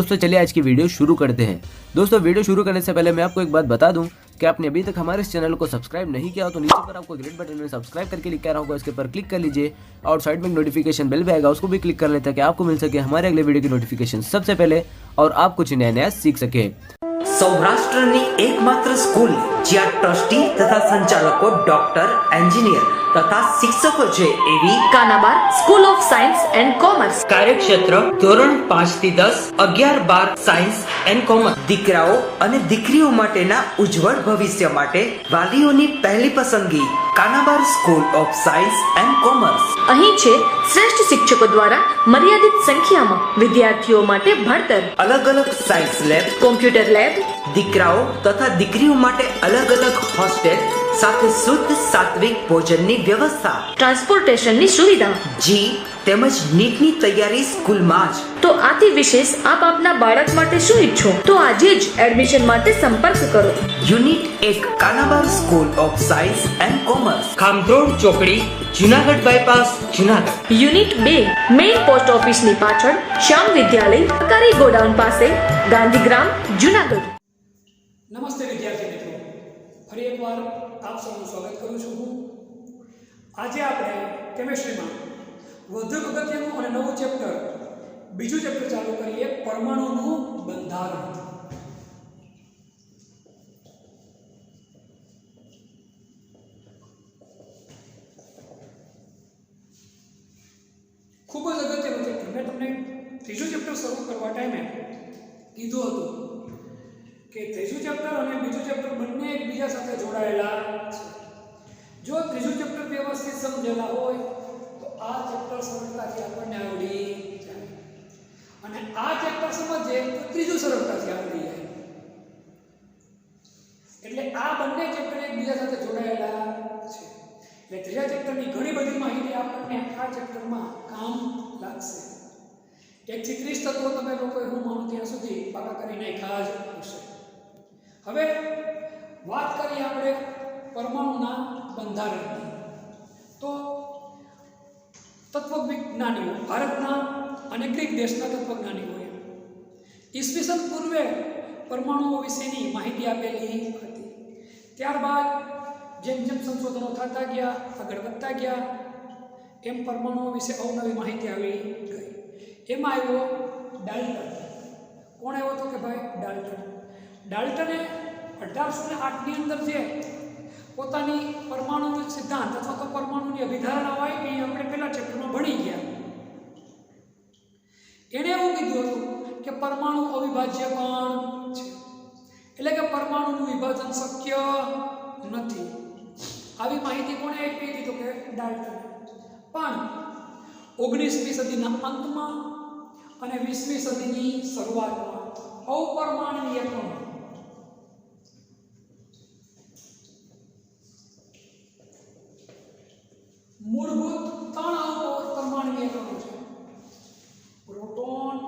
दोस्तों चलिए आज की वीडियो शुरू करते हैं। दोस्तों वीडियो शुरू करने से पहले मैं आपको एक बात बता दूं कि आपने अभी तक हमारे इस चैनल को सब्सक्राइब नहीं किया हो तो नीचे पर आपको ग्रेट बटन में सब्सक्राइब करके लिखा रहा होगा, इसके पर क्लिक कर लीजिए और साइड में नोटिफिकेशन बेल भी आएगा, उसको भी क्लिक कर लेते हैं ताकि आपको मिल सके हमारे अगले वीडियो की नोटिफिकेशन सबसे पहले और आप कुछ नया सीख सके। સૌરાષ્ટ્રની એકમાત્ર સ્કૂલ જ્યાં ટ્રસ્ટી તથા સંચાલકો ડોક્ટર, એન્જિનિયર તથા શિક્ષકો છે એવી Kanabar school of science and commerce કાર્યક્ષેત્ર ધોરણ 5 થી 10, 11, 12 સાયન્સ એન્ડ કોમર્સ। દીકરાઓ અને દીકરીઓ માટેના ઉજ્જવળ ભવિષ્ય માટે વાલીઓની પહેલી પસંદગી Kanabar school of science and commerce. અહીં છે શ્રેષ્ઠ શિક્ષકો દ્વારા મર્યાદિત સંખ્યામાં વિદ્યાર્થીઓ માટે ભણતર, અલગ અલગ સાયન્સ લેબ, કોમ્પ્યુટર લેબ, દીકરાઓ તથા દીકરીઓ માટે અલગ અલગ હોસ્ટેલ સાથે શુદ્ધ સાત્વિક ભોજનની વ્યવસ્થા, ટ્રાન્સપોર્ટેશનની સુવિધા, જી તેમજ નીટની તૈયારી સ્કૂલમાં જ। તો આથી વિશેષ આપ આપના બાળક માટે શું ઈચ્છો તો આજે જ એડમિશન માટે સંપર્ક કરો। Unit 1 Kanabar school of science and commerce, Khamrod ચોકડી, Junagadh bypass, Junagadh. Unit 2 main post ઓફિસની પાછળ શ્યામ વિદ્યાલય, સરકારી ગોડાઉન પાસે, ગાંધીગ્રામ, જુનાગઢ। નમસ્તે વિદ્યાર્થી મિત્રો, ફરી એકવાર આપ સૌનું સ્વાગત કરું છું હું। આજે આપણે કેમેસ્ટ્રીમાં વધુ અગત્યનું અને નવું ચેપ્ટર, બીજું ચેપ્ટર ચાલુ કરીએ, પરમાણુનું બંધારણ। ખૂબ જ અગત્યનું ચેપ્ટર। મેં તમને ત્રીજું ચેપ્ટર શરૂ કરવા ટાઈમે કીધું હતું કે ત્રીજું ચેપ્ટર અને બીજું ચેપ્ટર બંને એકબીજા સાથે જોડાયેલા છે। જો ત્રીજું ચેપ્ટર વ્યવસ્થિત સમજેલા હોય તો આ ચેપ્ટર સરળતાથી આપણને આવડી જાય અને આ ચેપ્ટર સમજીએ તો ત્રીજું સરળતાથી આવડી જાય। એટલે આ બંને ચેપ્ટર એકબીજા સાથે જોડાયેલા છે। એટલે ત્રીજા ચેપ્ટરની ઘણી બધી માહિતી આપણને આ ચેપ્ટરમાં કામ લાગશે। 1 થી 30 તત્વો તમે લોકોએ હું માનું ત્યાં સુધી પાકા કરી નાખ્યા જ હશે। હવે વાત કરીએ આપણે પરમાણુના બંધારણની। તો તત્વજ્ઞાનીઓ, ભારતના અને ગ્રીક દેશના તત્વજ્ઞાનીઓએ ઈસવીસન પૂર્વે પરમાણુઓ વિશેની માહિતી આપેલી હતી। ત્યારબાદ જેમ જેમ સંશોધનો થતા ગયા, આગળ વધતા ગયા, એમ પરમાણુઓ વિશે અવનવી માહિતી આવી ગઈ। એમાં આવ્યો ડાલ્ટન। કોણ આવ્યો હતો કે ભાઈ? ડાલ્ટન। ડાલ્ટને 1808ની અંદર જે પોતાની પરમાણુ સિદ્ધાંત અથવા તો પરમાણુની અભિધારણા હોય એ આપણે પહેલા ચેપ્ટરમાં ભણી ગયા। એણે એવું કીધું હતું કે પરમાણુ અવિભાજ્ય પણ છે, એટલે કે પરમાણુનું વિભાજન શક્ય નથી। આવી માહિતી કોણે આપી હતી તો કે ડાલ્ટન। પણ 19મી સદીના અંતમાં અને 20મી સદીની શરૂઆતમાં અપરમાણ્વીય કણો, મૂળભૂત 3 અપરમાણ્વીય કણો છે: પ્રોટોન,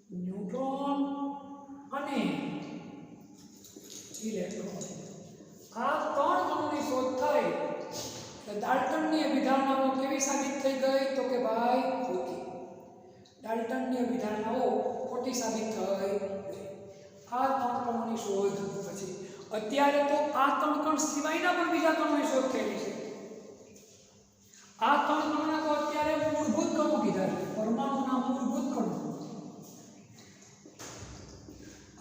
ન્યુટ્રોન અને ઇલેક્ટ્રોન। આ 3 કણોની શોધ થઈ એટલે ડાલ્ટનની અભિધારણાઓ કેવી સાબિત થઈ ગઈ તો કે ભાઈ ખોટી। ડાલ્ટનની અભિધારણાઓ ખોટી સાબિત થઈ ગઈ। આ 3 કણોની શોધ પછી અત્યારે તો આ 3 કણ સિવાયના પણ બીજા કણોની શોધ થયેલી છે। આ 3 કણોના તો અત્યારે મૂળભૂત કણો કીધા છે, પરમાણુના મૂળભૂત કણો।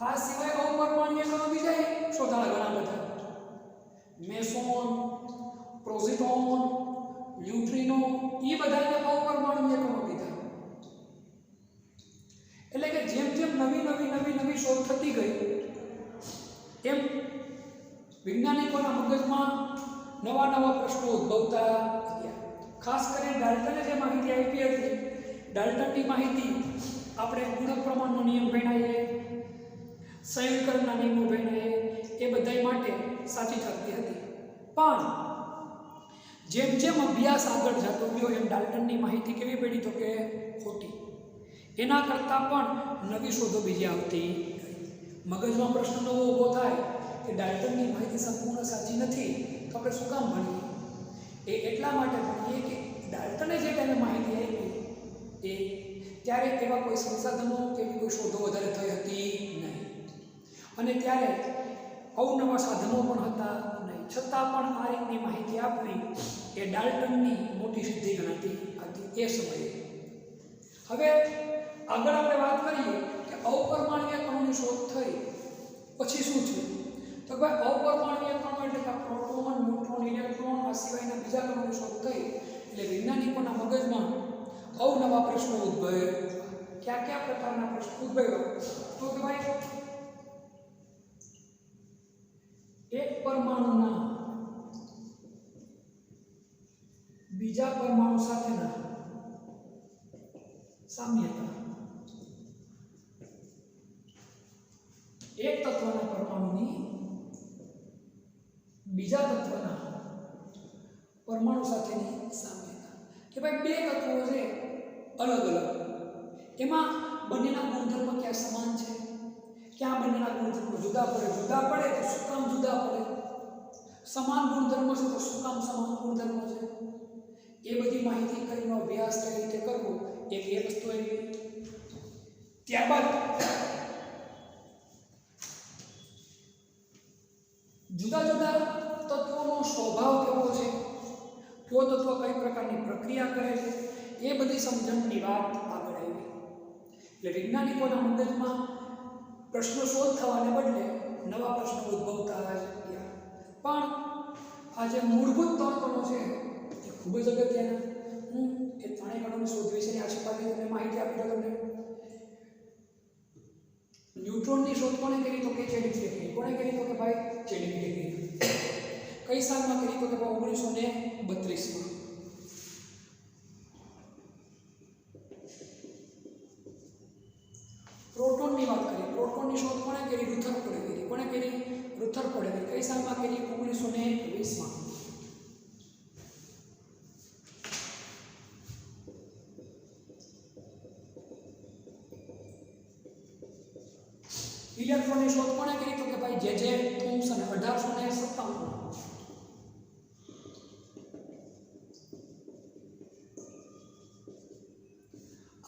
આ સિવાય અપરમાણ્વીય કણો બીજા શોધાયા ઘણા બધા: મેસોન, પ્રોઝિટોન, ન્યુટ્રિનો, એ બધાને અપરમાણ્વીય કણો કીધા। એટલે કે જેમ જેમ નવી શોધ થતી ગઈ એમ વૈજ્ઞાનિકોના મગજમાં નવા પ્રશ્નો ઉદ્ભવતા ગયા। ખાસ કરીને ડાલ્ટને જે માહિતી આપી હતી, ડાલ્ટનની માહિતી આપણે ગુણક પ્રમાણનો નિયમ ભણાવીએ, સંયોગકરણના નિયમો ભણાવીએ, એ બધા માટે સાચી થતી હતી। પણ જેમ જેમ અભ્યાસ આગળ જતો ગયો એમ ડાલ્ટનની માહિતી કેવી પડી તો કે ખોટી। એના કરતાં પણ નવી શોધો બીજી આવતી ગઈ। મગજમાં પ્રશ્ન નવો ઊભો થાય કે ડાલ્ટનની માહિતી સંપૂર્ણ સાચી નથી તો આપણે શું કામ ભણીએ? એ એટલા માટે ભણીએ કે ડાલ્ટને જે ટાઈમે માહિતી આપી એ ત્યારે એવા કોઈ સંસાધનો કે એવી કોઈ શોધો વધારે થઈ હતી નહીં, અને ત્યારે અવનવા સાધનો પણ હતા નહીં, છતાં પણ આ રીતની માહિતી આપવી એ ડાલ્ટનની મોટી સિદ્ધિ ગણાતી હતી એ સમયે. હવે આગળ આપણે વાત કરીએ કે અપરમાણ્વીય કણોની શોધ થઈ પછી શું છે, તો ભાઈ અપરમાણ્વીય કણો એટલે કે પ્રોટોન, ન્યુટ્રોન, ઇલેક્ટ્રોન આ સિવાયના બીજા કણોની શોધ થઈ એટલે વૈજ્ઞાનિકોના મગજમાં અવનવા પ્રશ્નો ઉદ્ભવ્યા. કયા કયા પ્રકારના પ્રશ્નો ઉદ્ભવ્યા, તો કે ભાઈ એક પરમાણુના બીજા પરમાણુ સાથેના સામ્યતા, એક તત્વના પરમાણુની બીજા તત્વના પરમાણુ સાથેની સામ્યતા, કે ભાઈ બે તત્વો છે અલગ અલગ, એમાં બંનેના ગુણધર્મ ક્યાં સમાન છે, ક્યાં બંનેના ગુણધર્મો જુદા પડે તો શું કામ જુદા પડે, સમાન ગુણધર્મો છે તો શું કામ સમાન ગુણધર્મો છે, એ બધી માહિતી કરીને અભ્યાસ કઈ રીતે કરવો એક એ વસ્તુ આવી. ત્યારબાદ જુદા જુદા તત્વોનો સ્વભાવ કેવો છે, કયો તત્વ કઈ પ્રકારની પ્રક્રિયા કરે છે, એ બધી સમજણની વાત આગળ આવી. એટલે વૈજ્ઞાનિકોના મગજમાં પ્રશ્નો સોલ્વ થવાને બદલે નવા પ્રશ્નો ઉદ્ભવતા ગયા. પણ આ જે મૂળભૂત ત્રણ કણો છે એ ખૂબ જ અગત્યના. હું એ ત્રણેય કણોની શોધ વિશેની આશીર્વાદની તમને માહિતી આપી દઉં. તમને ન્યુટ્રોનની શોધ કોણે કરી, તો કે ચેડવિકે કરી. કોણે કરી, તો કે ભાઈ ચેડવિકે કરી. કઈ સાલમાં કરી, તો કે 1932માં. પ્રોટોનની વાત કરીએ, પ્રોટોનની શોધ કોણે કરી, રુથરફોર્ડે કરી. કોણે કરી, રુથરફોર્ડે કરી. કઈ સાલમાં કરી, 1920માં. ઇલેક્ટ્રોનની શોધ કોણે કરી, તો કે ભાઈ જે થોમ્સન 1857.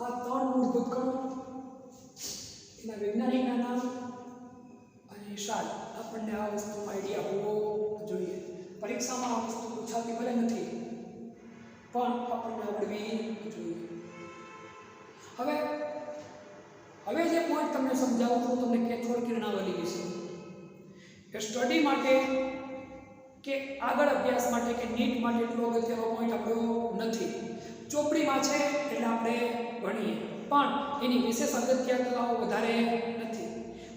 આ ત્રણ મૂળભૂત કણો, એના વૈજ્ઞાનિકના નામ અને સાલ આપણને આ વસ્તુનો આઈડિયા હોવો જોઈએ. પરીક્ષામાં આ વસ્તુ પૂછાતી ભલે નથી પણ આપણને આવડવી જોઈએ. હવે જે પોઈન્ટ તમને સમજાવું છું તમને કેથોડ કિરણાવલી વિશે. એ સ્ટડી માટે કે આગળ અભ્યાસ માટે કે નીટ માટે એટલો અગત્યનો પોઈન્ટ આપણો નથી. ચોપડીમાં છે એટલે આપણે ભણીએ, પણ એની વિશેષ અગત્યતાઓ વધારે નથી,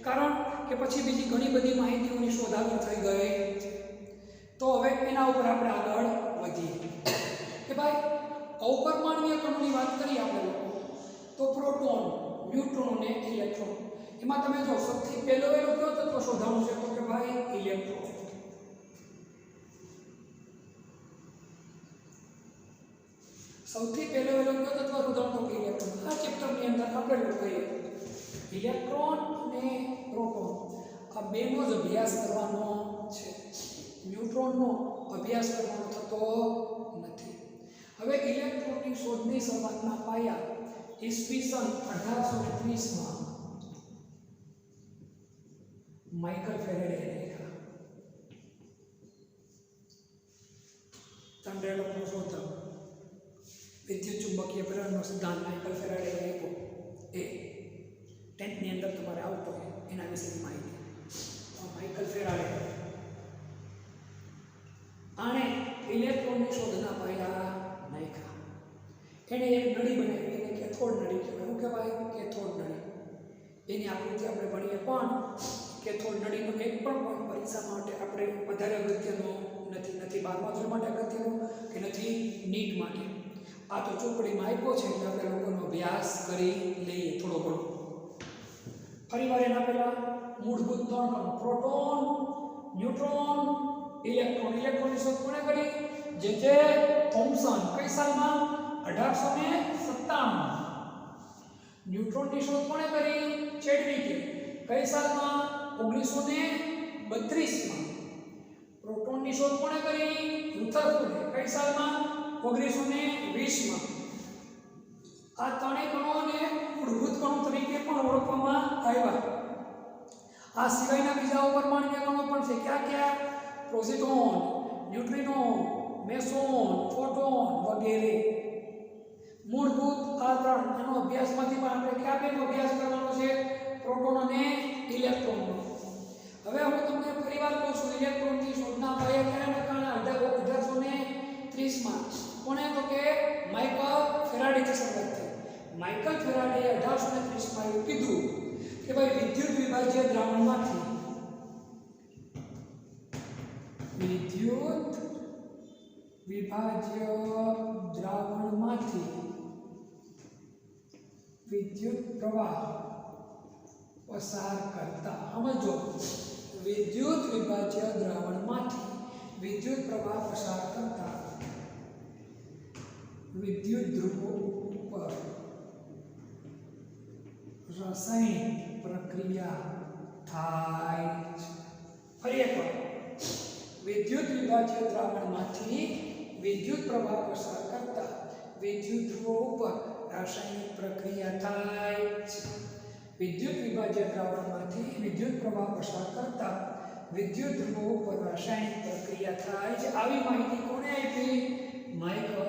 કારણ કે પછી બીજી ઘણી બધી માહિતીઓની શોધ આગળ થઈ ગઈ છે. તો હવે એના ઉપર આપણે આગળ વધીએ કે ભાઈ અપરમાણ્વીય કણોની વાત કરીએ આપણે લોકો, તો પ્રોટોન, ન્યુટ્રોન અને ઇલેક્ટ્રોન. એમાં તમે જો સૌથી પહેલો કયો તત્વ શોધાણું છે, તો કે ભાઈ ઇલેક્ટ્રોન. સૌથી પહેલો કયો તત્વ શોધાણું, તો કે ઇલેક્ટ્રોન. આ ચેપ્ટરની અંદર આપણે લોકોએ ઇલેક્ટ્રોન અને પ્રોટોન આ બેનો જ અભ્યાસ કરવાનો છે. ન્યુટ્રોનનો અભ્યાસ કરવાનો થતો નથી. હવે ઇલેક્ટ્રોનની શોધની શરૂઆતના પાયા ઈસવીસન 1830માં માઇકલ ફેરેડે લખ્યા. તંડેલોનો શોધક, વિદ્યુત ચુંબકીય પ્રેરણનો સિદ્ધાંત માઇકલ ફેરેડે આપ્યો. એ 10th ની અંદર તમારે આવતો હોય એના વિશેની માહિતી. માઇકલ ફેરાડે આણે ઇલેક્ટ્રોનની શોધના પાયા નાખ્યા. એણે એક નળી બનાવી, એને કેથોડ નળી કહેવાય. શું કહેવાય? કેથોડ નળી. એની આકૃતિ આપણે ભણીએ, પણ કેથોડ નળીનો એક પણ પોઈન્ટ પરીક્ષા માટે આપણે વધારે અગત્યનો નથી. 12મા ધોરણ માટે અગત્યનો કે નથી નીટ માટે. આ તો ચોપડીમાં આપ્યો છે એટલે આપણે લોકોનો અભ્યાસ કરી લઈએ થોડો ઘણો. ફરીવાર એના પહેલા મૂળભૂત ત્રણ કણો પ્રોટોન, ન્યુટ્રોન, ઇલેક્ટ્રોન. ઇલેક્ટ્રોનની શોધ કોણે કરી? જે થોમ્સન. કઈ સાલમાં? 1897. ન્યુટ્રોનની શોધ કોણે કરી? ચેડવિકે. કઈ સાલમાં? 1932માં. પ્રોટોનની શોધ કોણે કરી? રુથરફોર્ડે. કઈ સાલમાં? 1920માં. આ ત્રણેય કણોને મૂળભૂત કણો તરીકે પણ ઓળખવામાં આવ્યા. આ સિવાયના બીજા પરમાણ્વીય કણો પણ છે. ક્યાં ક્યાં? પ્રોઝિટ્રોન, ન્યુટ્રિનો, મેસોન, ફોટોન વગેરે. મૂળભૂત આ ત્રણ આનો અભ્યાસમાંથી પણ આપણે કયા બેનો અભ્યાસ કરવાનો છે? પ્રોટોન અને ઇલેક્ટ્રોનનો. હવે હું તમને ફરીવાર કહું છું, ઇલેક્ટ્રોનની શોધના ભાઈએ ક્યારે લખાણા? 1830 માં. કોણે? તો કે માઇકલ ફેરાડેથી શરૂઆત થઈ. માઇકલ ફેરાડેએ 1830 માં એવું કીધું કે ભાઈ વિદ્યુત વિભાજ્ય દ્રાવણમાંથી વિદ્યુત પ્રવાહ પસાર કરતા, સમજો, વિદ્યુત વિભાજ્ય દ્રાવણમાંથી વિદ્યુત પ્રવાહ પસાર કરતા વિદ્યુત ધ્રુવો ઉપર રાસાયણિક પ્રક્રિયા થાય છે. ફરી એકવાર, વિદ્યુત વિભાજ્ય દ્રાવણમાંથી વિદ્યુત પ્રવાહ પસાર કરતા વિદ્યુત ધ્રુવો ઉપર રાસાયણિક પ્રક્રિયા થાય છે. વિદ્યુત વિભાજ્ય દ્રાવણમાંથી વિદ્યુત પ્રવાહ પસાર કરતા વિદ્યુત ધ્રુવો ઉપર રાસાયણિક પ્રક્રિયા થાય છે. આવી માહિતી કોણે આપી? Michael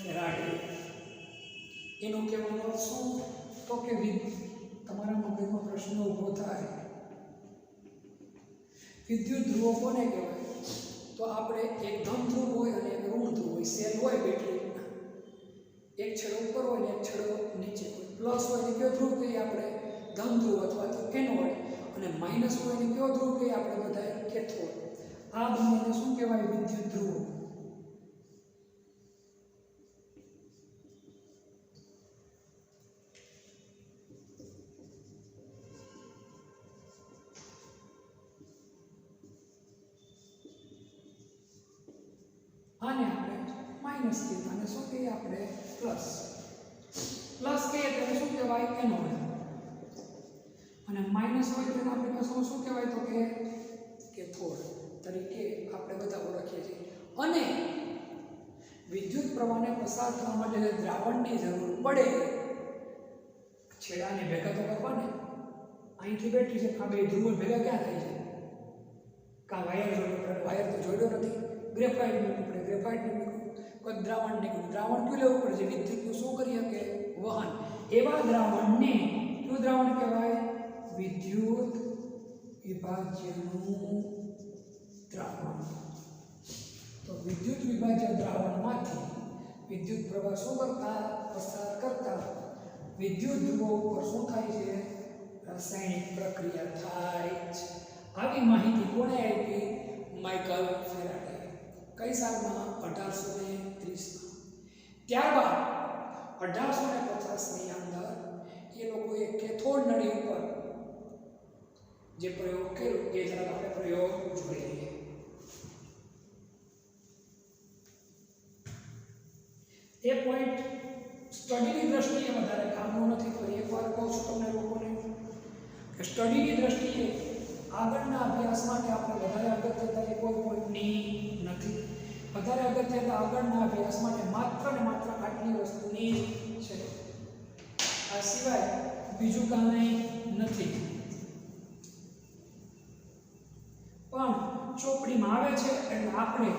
Faraday. એનું કહેવાનો અર્થ શું? તો કે તમારા મગજમાં પ્રશ્ન ઊભો થાય, વિદ્યુત ધ્રુવો કોને કહેવાય? તો આપણે એક ધન ધ્રુવ હોય અને એક ઋણ ધ્રુવ હોય. સેલ હોય બેટરીના, એક છેડો ઉપર હોય ને એક છેડો નીચે હોય. પ્લસ હોય ને કયો ધ્રુવ કહીએ આપણે? ધન ધ્રુવ અથવા તો એનોડ. અને માઇનસ હોય ને કયો ધ્રુવ કહીએ આપણે બધા? કેથોડ. આ બંનેને શું કહેવાય? વિદ્યુત ધ્રુવો. આને આપણે માઇનસ કહીએ અને શું કહીએ આપણે? પ્લસ. પ્લસ કહીએ તેને શું કહેવાય? એનોડ. અને માઇનસ હોય તેને આપણે કશું શું કહેવાય? તો કે કેથોડ તરીકે આપણે બધા ઓળખીએ છીએ. અને વિદ્યુત પ્રવાહને પસાર થવા માટે દ્રાવણની જરૂર પડે, છેડાને ભેગા તો કરવાને. અહીંથી બેટરી છે, આ બે ધ્રુવો ભેગા ક્યાં થઈ જાય? કાં વાયર જોડ્યો? વાયર તો જોડ્યો નથી. ગ્રેફાઇટ મૂકવું પડે, ગ્રેફાઇટ મૂકવું. કોઈ દ્રાવણ નીકળ્યું, દ્રાવણ કયું લેવું પડે? જે વિદ્યુતનું શું કરી શકે? વહન. એવા દ્રાવણને કયું દ્રાવણ કહેવાય? વિદ્યુત વિભાજ્યનું દ્રાવણ. તો વિદ્યુત વિભાજ્ય દ્રાવણમાંથી વિદ્યુત પ્રવાહ શું કરતા? પસાર કરતા વિદ્યુત ધ્રુવો ઉપર શું થાય છે? રાસાયણિક પ્રક્રિયા થાય છે. આવી માહિતી કોણે આપી? Michael Faraday. કઈ સાલમાં? 1830 માં. ત્યારબાદ 1850 ની અંદર એ લોકોએ કેથોડ નળી ઉપર જે પ્રયોગ કર્યો એ જરા આપણે પ્રયોગ જોઈ લઈએ. એ પોઈન્ટ સ્ટડીની દ્રષ્ટિએ વધારે કામનો નથી. ફરી એકવાર કહું છું તમને લોકોને કે સ્ટડીની દ્રષ્ટિએ આગળના અભ્યાસ માટે આપણે વધારે અગત્યતા કોઈ પોઈન્ટની નથી. વધારે અગત્યતા આગળના અભ્યાસ માટે માત્ર ને માત્ર આટલી વસ્તુની છે. આ સિવાય બીજું કાંઈ નથી. પણ ચોપડીમાં આવે છે એટલે આપણે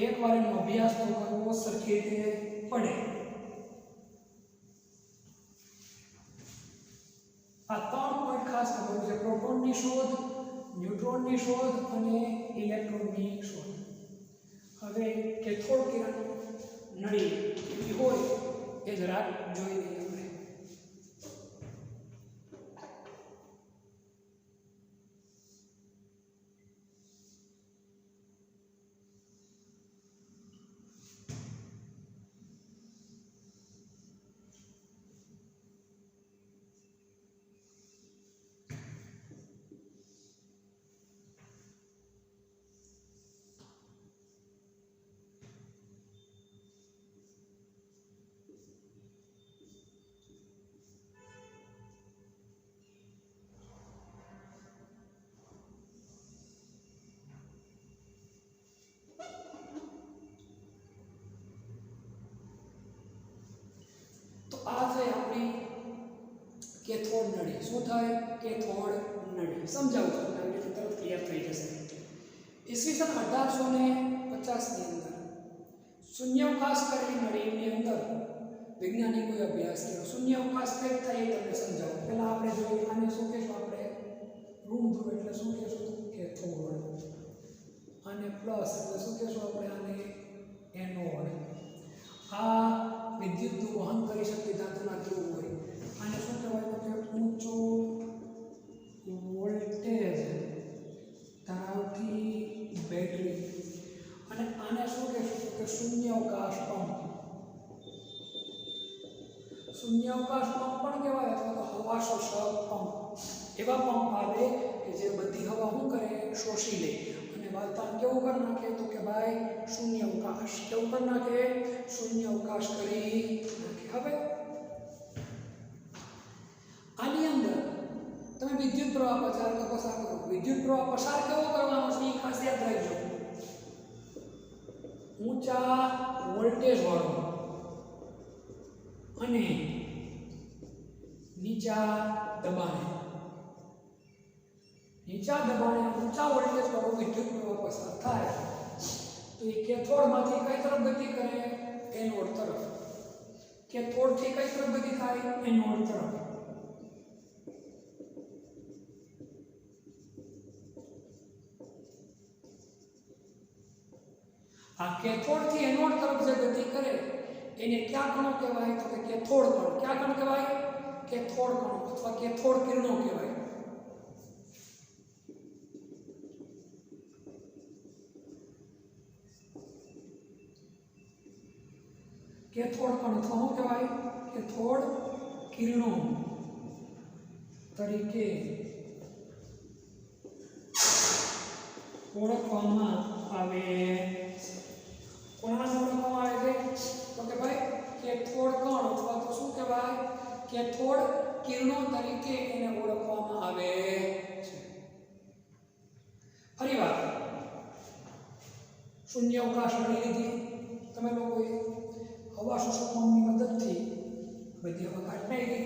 એકવાર એનો અભ્યાસ તો કરવો સરખી રીતે પડે. આ ત્રણ પોઈન્ટ ખાસ કરવું છે: પ્રોટોનની શોધ, ન્યુટ્રોનની શોધ અને ઇલેક્ટ્રોનની શોધ. હવે કેથોડ કિરણ નળી કેવી હોય એ જરાક જોઈ લઈએ આપણે. નળી. શું થાય? કેથોડ નળી. સમજાવું છું તમને એટલે તરત ક્લિયર થઈ જશે. ઈસવીસન 1850 ની અંદર શૂન્યાવકાશ કરેલી નળીની અંદર વૈજ્ઞાનિકોએ અભ્યાસ કર્યો. શૂન્યાવકાશ કેમ થાય એ તમને સમજાવું. પહેલા આપણે જોઈએ આને શું કહેશું? આપણે ઋણ ધ્રુવ એટલે શું કહેશું? કેથોડ. આને પ્લસ એટલે શું કહેશું આપણે? આને એનોડ. આ વિદ્યુતનું વહન કરી શકતી ધાતુના ધ્રુવ હોય. આને શું કહેવાય? તો કે ઊંચો વોલ્ટેજ ધરાવતી બેટરી. અને આને શું કહેશું? તો કે શૂન્યાવકાશ પંપ. શૂન્યાવકાશ પંપ પણ કહેવાય અથવા તો હવા શોષક પંપ. એવા પંપ આવે કે જે બધી હવા શું કરે? શોષી લે અને વાતાવરણ કેવું કરી નાખે? તો કે ભાઈ શૂન્યાવકાશ. કેવું કરી નાખે? શૂન્યાવકાશ કરી નાખે. હવે આની અંદર તમે વિદ્યુત પ્રવાહ પસાર કરો. વિદ્યુત પ્રવાહ પસાર કેવો કરવાનો છે એ ખાસ યાદ રાખજો. ઊંચા વોલ્ટેજ વાળો અને નીચા દબાણે ઊંચા વોલ્ટેજ વાળો વિદ્યુત પ્રવાહ પસાર થાય તો એ કેથોડમાંથી કઈ તરફ ગતિ કરે? એનોડ તરફ. કેથોડથી કઈ તરફ ગતિ થાય? એનોડ તરફ. આ કેથોડથી એનોડ તરફ જે ગતિ કરે એને કયા કણો કહેવાય? તો કે કેથોડ કણો. કયા કણ કહેવાય? કેથોડ કણો અથવા કેથોડ કિરણો કહેવાય. કેથોડ કણ અથવા શું કહેવાય? કેથોડ કિરણો તરીકે ઓળખવામાં આવે. કોના નામે ઓળખવામાં આવે છે? તો કે ભાઈ કેથોડ કણ અથવા તો શું કહેવાય? કેથોડ કિરણો તરીકે એને ઓળખવામાં આવે છે. ફરીવાર શૂન્યાવકાશ નળી લીધી તમે લોકોએ. હવા શોષક પંપની મદદથી બધી હવા કાઢી ગઈ.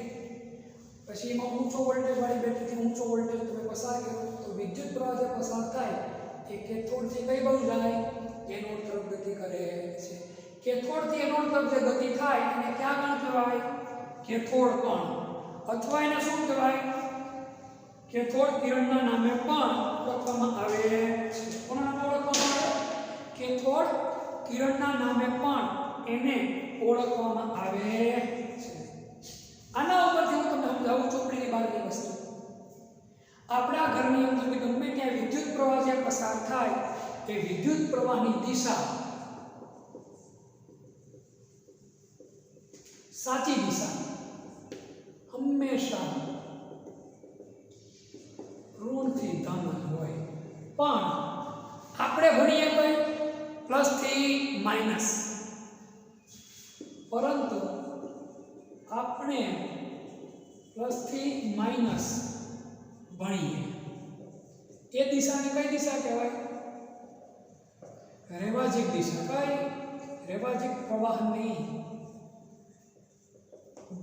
પછી એમાં ઊંચો વોલ્ટેજ વાળી બેટરીથી ઊંચો વોલ્ટેજ તમે પસાર કર્યો તો વિદ્યુત પ્રવાહ જે પસાર થાય એ કેથોડથી કઈ બાજુ જાય? એનોડ તરફ ગતિ કરે છે. કેથોડથી એનોડ તરફ જે ગતિ થાય એને કયા કણ કહેવાય? કેથોડ કણ. અથવા એને શું કહેવાય? કેથોડ કિરણના નામે પણ ઓળખવામાં આવે છે. કોના નામે ઓળખવામાં આવે? કેથોડ કિરણના નામે પણ એને ઓળખવામાં આવે છે. આના ઉપરથી હું તમને સમજાવું ચોપડીની બહારની વસ્તુ. આપણા ઘરની અંદર ગમે ત્યાં વિદ્યુત પ્રવાહ જે પસાર થાય એ વિદ્યુત પ્રવાહની દિશા સાચી દિશા હંમેશા ઋણથી ધન હોય. પણ આપણે ભણીએ કઈ પ્લસ થી માઇનસ. પરંતુ આપણે પ્લસ થી માઇનસ ભણીએ એ દિશાને કઈ દિશા કહેવાય? રેવાજિક દિશા. કઈ? રેવાજિક પ્રવાહની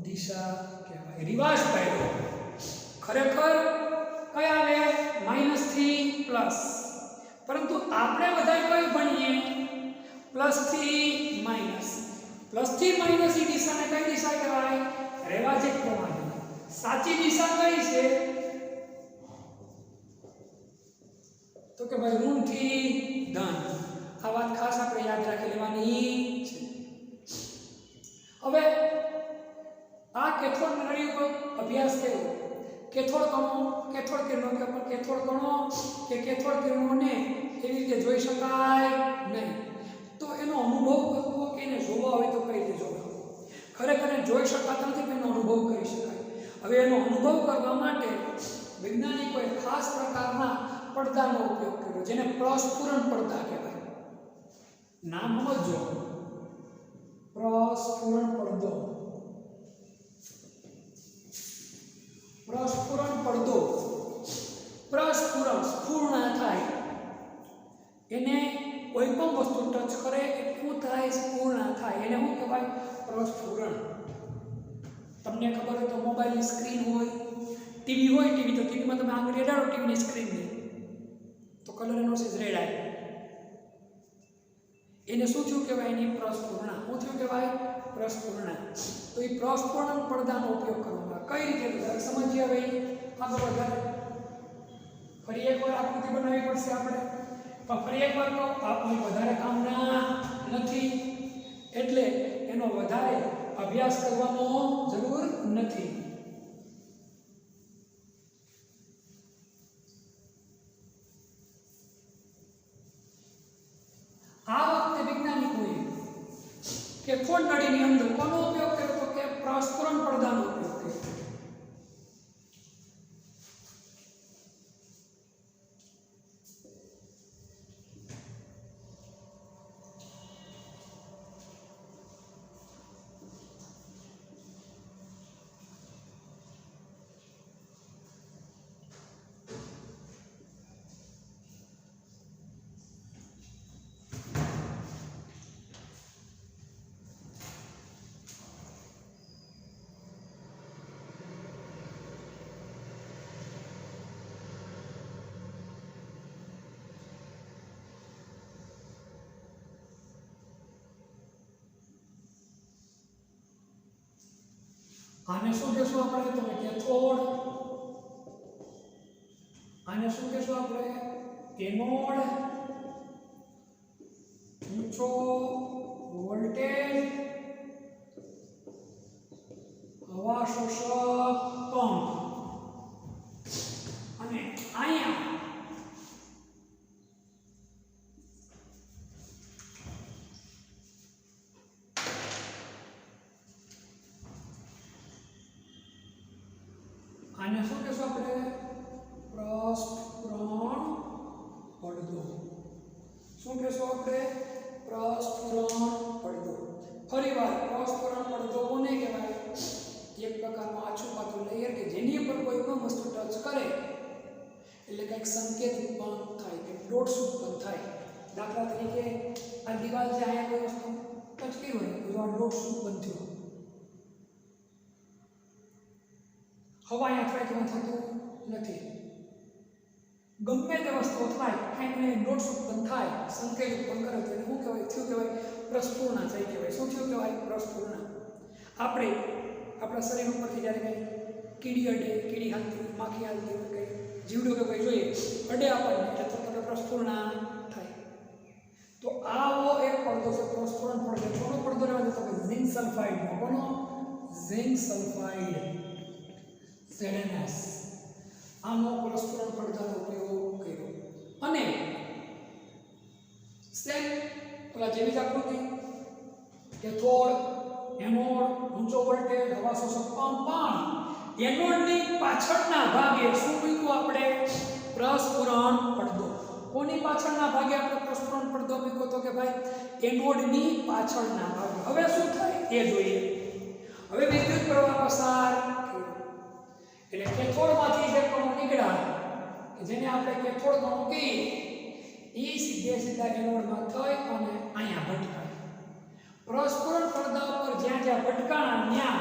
દિશા કહેવાય. રિવાર્સ પાયરો. ખરેખર કઈ આવે? માઇનસ થી પ્લસ. પરંતુ આપણે બધા કઈ ભણીએ? પ્લસ થી માઇનસ. પ્લસ થી માઇનસ ની દિશાને કઈ દિશા કહેવાય? રેવાજિક પ્રવાહની. સાચી દિશા કઈ છે? તો કે ભાઈ ઋણથી ધન. આ વાત ખાસ આપણે યાદ રાખી લેવાની છે. હવે આ કેથોડ નળી ઉપર અભ્યાસ કર્યો. કેથોડ કણો, કેથોડ કિરણો કે પણ કેથોડ કણો કે કેથોડ કિરણોને એવી રીતે જોઈ શકાય નહીં. તો એનો અનુભવ કરવો કે એને જોવા હોય તો કઈ રીતે જોવા? ખરેખર જોઈ શકાતા નથી પણ એનો અનુભવ કરી શકાય. હવે એનો અનુભવ કરવા માટે વૈજ્ઞાનિકોએ ખાસ પ્રકારના પડદાનો ઉપયોગ કર્યો જેને પ્રસ્ફુરણ પડદા કહેવાય. નામ સમજો. પ્રસ્ફુરણ પડદો. પ્રસ્ફુરણ પડદો. પ્રસ્ફુરણ સ્ફુરણ થાય એને કોઈ પણ વસ્તુ ટચ કરે એટલું થાય સ્ફુરણ થાય એને શું કહેવાય? પ્રસ્ફુરણ. તમને ખબર હોય તો મોબાઈલની સ્ક્રીન હોય ટીવી હોય ટીવી તો ટીવીમાં તમે આંગળી અડાડો ટીવીની સ્ક્રીનને તો કલર એનો છે રેડ આવે. એને શું થયું કહેવાય? એની પ્રસ્ફુરણા. શું થયું કહેવાય? પ્રસ્ફુરણા. તો એ પ્રસ્ફુરણ પડદાનો ઉપયોગ કરવામાં કઈ રીતે સમજીએ હવે આગળ વધારે. ફરી એકવાર આકૃતિ બનાવવી પડશે આપણે, પણ ફરી એકવાર તો આપણે વધારે કામના નથી એટલે એનો વધારે અભ્યાસ કરવાનો જરૂર નથી. આ વખતે વૈજ્ઞાનિકોએ કેથોડ નળીની અંદર કોનો ઉપયોગ કર્યો તો કે પ્રસ્ફુરણ પડદાનો ઉપયોગ કર્યો. આને શું કહેશું આપણે? તો કેથોડ. આને શું કહેશું આપણે? એનોડ. ઊંચો વોલ્ટેજ હવા શોષક પંપ. અને અહીંયા આને શું કહેશું આપણે? પ્રસ્ફુરણ પડદો. શું કહેશું આપણે? પ્રસ્ફુરણ પડદો. ફરીવાર પ્રસ્ફુરણ પડદો કોને કહેવાય? એક પ્રકારનો આછું પાતળું લેયર કે જેની ઉપર કોઈ પણ વસ્તુ ટચ કરે એટલે કંઈક સંકેત ઉત્પન્ન થાય, કે ડોટ્સ ઉત્પન્ન થાય. દાખલા તરીકે આ દિવાલ જે અહીંયા કોઈ વસ્તુ ટચ કરી હોય તો આ ડોટ્સ ઉત્પન્ન થયો. હવા અહીંયા થાય તો થતું નથી. ગમે તે વસ્તુ થાય કાંઈક ડોટ્સ ઉત્પન્ન થાય, સંકેત ઉત્પન્ન કરે તો એને શું કહેવાય? થયું કહેવાય પ્રસ્ફુરણા થઈ કહેવાય. શું થયું કહેવાય? પ્રસ્ફુરણા. આપણે આપણા શરીર ઉપરથી જ્યારે કંઈ કીડી અડે, કીડી હાલતી, માખી હાલતી, કંઈ જીવડું કે કંઈ જોઈએ અડે આપણને એટલે તો તમે પ્રસ્ફુરણા થાય. તો આવો એક પડદો છે પ્રસ્ફુરણ પડદો. કોનો પડદો રહેવાનો? તો ઝિંક સલ્ફાઇડનો. કોનો? Zinc sulphide, ZnS. આનો પ્રસ્ફુરણ પડદાનો ઉપયોગ કર્યો. અને સેમ ઓલા જેવી જ આકૃતિ કેથોડ, એનોડ, ઊંચો વોલ્ટેજ હવા શોષક પંપ. પણ એનોડની પાછળના ભાગે શું મૂક્યું આપણે? પ્રસ્ફુરણ પડદો. કોની પાછળના ભાગે આપણે પ્રસ્ફુરણ પડદો મૂક્યો તો કે ભાઈ એનોડની પાછળના ભાગે. હવે શું થાય એ જોઈએ. હવે વિદ્યુત પ્રવાહ પસાર એટલે કેથોડમાંથી જે કણો નીકળ્યા કે જેને આપણે કેથોડ કણો કહીએ એ સીધા એનોડમાં થઈ અને અહીંયા ભટકાય. પ્રસ્ફુરણ પડદા ઉપર જ્યાં જ્યાં ભટકાણા ત્યાં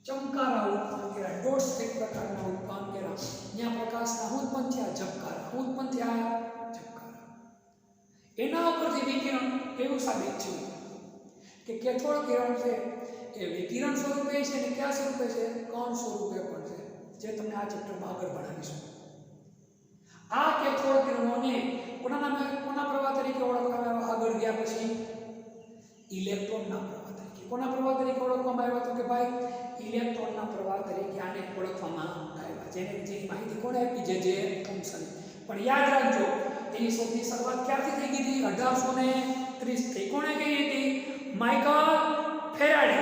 ચમકારા ઉત્પન્ન કર્યા, ડોટ્સ એક પ્રકારના ઉત્પન્ન કર્યા. જ્યાં પ્રકાશના ઉત્પન્ન થયા ઝબકારા, ઉત્પન્ન થયા ઝબકારા. એના ઉપરથી વિકિરણ એવું સાબિત થયું કે કેથોડ કિરણ છે એ વિકિરણ સ્વરૂપે છે અને કયા સ્વરૂપે છે? કણ સ્વરૂપે પણ છે, જે તમને આ ચેપ્ટરમાં આગળ ભણાવીશું. આ કેથોડ કિરણોને કોના પ્રવાહ તરીકે ઓળખવામાં આવ્યા? આગળ ગયા પછી ઇલેક્ટ્રોનના પ્રવાહ તરીકે. કોના પ્રવાહ તરીકે ઓળખવામાં આવ્યા? તો કે ભાઈ ઇલેક્ટ્રોનના પ્રવાહ તરીકે આને ઓળખવામાં આવ્યા. જેની માહિતી કોણે આપી? જે થોમ્સન. પણ યાદ રાખજો એની શોધની શરૂઆત ક્યારથી થઈ ગઈ હતી? 1830 થી. કોણે કરી હતી? Michael Faraday.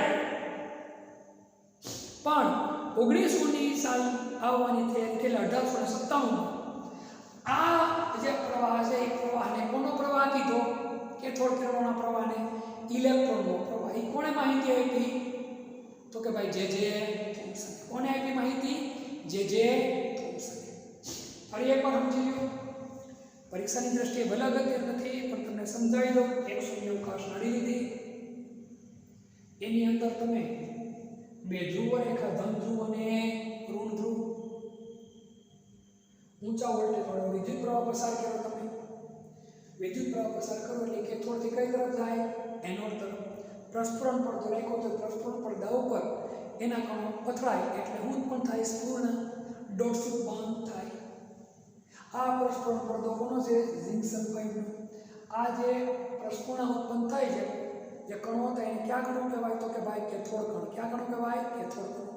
પણ 1900ની સાલ આવવાની તૈયારી એટલે 1857 આ જે પ્રવાહ છે એ પ્રવાહને કોનો પ્રવાહ કીધો? કેથોડ કિરણોના પ્રવાહને ઇલેક્ટ્રોનનો પ્રવાહ. એ કોણે માહિતી આપી? તો કે ભાઈ જે થોમ્સન. કોને આપી માહિતી? જે થોમ્સન. ફરી એકવાર સમજી લો. પરીક્ષાની દ્રષ્ટિએ ભલે અગત્ય નથી પણ તમને સમજાવી દો. 100 ની અવકાશ નડી લીધી. એની અંદર તમે બે ધ્રુવ રેખા ધન ધ્રુવ અને ઋણ ધ્રુવ ઊંચા વોલ્ટેજ વાળો વિદ્યુત પ્રવાહ પસાર કર્યો. તમે વિદ્યુત પ્રવાહ પસાર કરો એટલે કેથોડથી કઈ તરફ જાય? એનોડ તરફ. પ્રસ્ફુરણ પડતો રાખ્યો તો પ્રસ્ફુરણ પડદા ઉપર એના કણો પથરાય એટલે શું ઉત્પન્ન થાય? સ્ફૂર્ણ ડોટ્સ ઉત્પન્ન થાય. આ પ્રસ્ફુરણ પડદો કોનો છે? ઝિંક સલ્ફાઇડનો. આ જે પ્રસ્ફુરણ ઉત્પન્ન થાય છે જે કણો હતા એને ક્યાં કણો કહેવાય? તો કે ભાઈ કેથોડ કણ. ક્યાં કણો કહેવાય? કેથોડ કણ.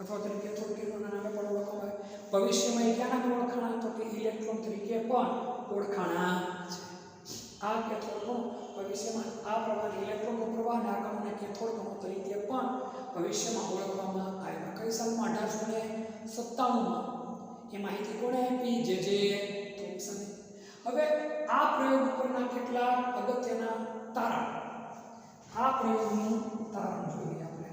અથવા તેને કેથોડ કિરણોના નામે પણ ઓળખવામાં આવે. ભવિષ્યમાં એ ક્યાં નામે ઓળખાણા? તો કે ઇલેક્ટ્રોન તરીકે પણ ઓળખાણા છે. આ કેથોડ કણો ભવિષ્યમાં આ પ્રવાહ ઇલેક્ટ્રોનનો પ્રવાહ અને આ કણોને કેથોડ કણો તરીકે પણ ભવિષ્યમાં ઓળખવામાં આવ્યા. કઈ સાલમાં? 1897માં. એ માહિતી કોણે આપી? જે થોમ્સને. હવે આ પ્રયોગ ઉપરના કેટલાક અગત્યના તારણ. આ પ્રયોગનું તારણ જોઈએ આપણે.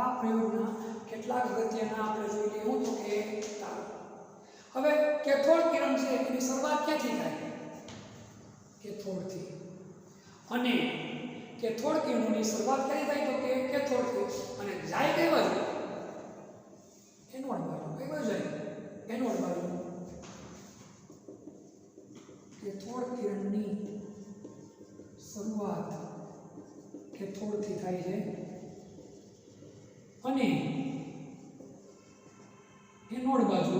આ પ્રયોગના કેટલાક અગત્યના આપણે જોઈ લઈએ હું તો કે તારણ. હવે કેથોડ કિરણ છે એની શરૂઆત ક્યાંથી થાય? કેથોડથી. અને કેથોડ કિરણોની શરૂઆત ક્યાંથી થાય? તો કે કેથોડથી. અને જાય કઈ બાજુ? એનોડ બાજુ. કઈ બાજુ જાય? એનોડ બાજુ. કેથોડ કિરણની શરૂઆત કેથોડથી થાય છે અને એનોડ બાજુ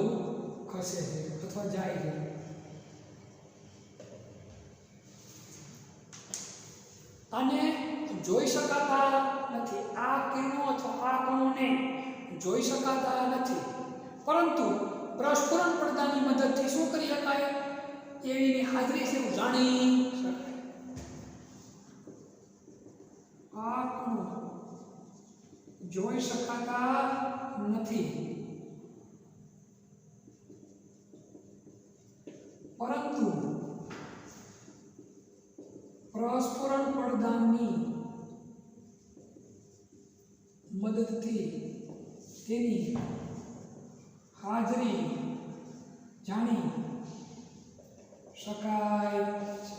ખસે છે અથવા જાય છે. આને જોઈ શકાતા નથી. આ કિરણો અથવા આ કણોને જોઈ શકાતા નથી, પરંતુ પ્રસ્ફુરણ પડદાની મદદથી શું કરી શકાય? એની હાજરી છે એવું જાણી શકાય. આ કણો જોઈ શકાતા નથી, પરંતુ પ્રસ્ફુરણ પડદાની મદદથી તેની હાજરી જાણી શકાય છે.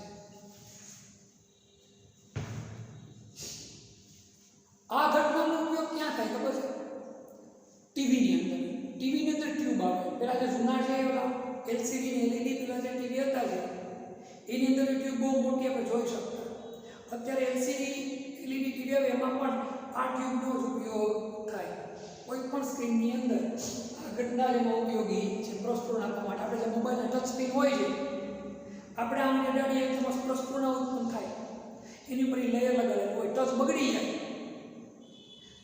આ ઘટનાનો ઉપયોગ ક્યાં થાય ખબર છે? ટીવીની અંદર. ટીવીની અંદર ટ્યુબ આવે. પેલા જે જૂના છે એલસીડી ને એલઈડી પેલા જે ટીવી હતા છે એની અંદર ટ્યુબ બહુ મોટી આપણે જોઈ શકતા. અત્યારે એલસીડી એલઈડી ટીવી આવે એમાં પણ આ ટ્યુબનો જ ઉપયોગ થાય. કોઈ પણ સ્ક્રીનની અંદર આ ઘટના જેમાં ઉપયોગી છે પ્રસ્ફુરણ આપવા માટે. આપણે જે મોબાઈલના ટચ સ્ક્રીન હોય છે આપણે આમને અડાડીએ તો પ્રસ્ફુરણ ઉત્પન્ન થાય. એની ઉપર લેયર લગાડેલું હોય. ટચ બગડી જાય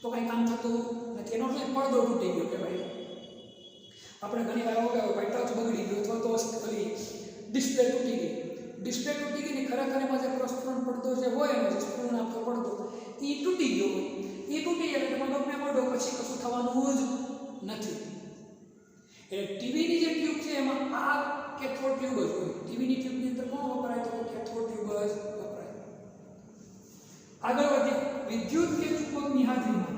તો કંઈ કામ થતું નથી. એનો એટલે પડદો તૂટી ગયો કહેવાય. આપણે ઘણી વાર હોય ભાઈ ટચ બગડી ગયો અથવા તો ઓલી ડિસ્પ્લે તૂટી ગઈ. ડિસ્પ્લે તૂટી ગઈ ને ખરેખર એમાં જે પ્રસ્ફુરણ પડદો જે હોય એનો જે સ્ફુરણ આપતો પડદો એ તૂટી ગયો હોય. એ તૂટી જાય એટલે તમે ગમે પડો પછી કશું થવાનું જ નથી. એટલે ટીવીની જે ટ્યુબ છે એમાં આ કેથોડ ટ્યુબ જ હોય. ટીવીની ટ્યુબની અંદર કોણ વપરાય? તો કેથોડ ટ્યુબ જ વપરાય. આગળ વધીએ. વિદ્યુત કે ચુંબકની હાજરીમાં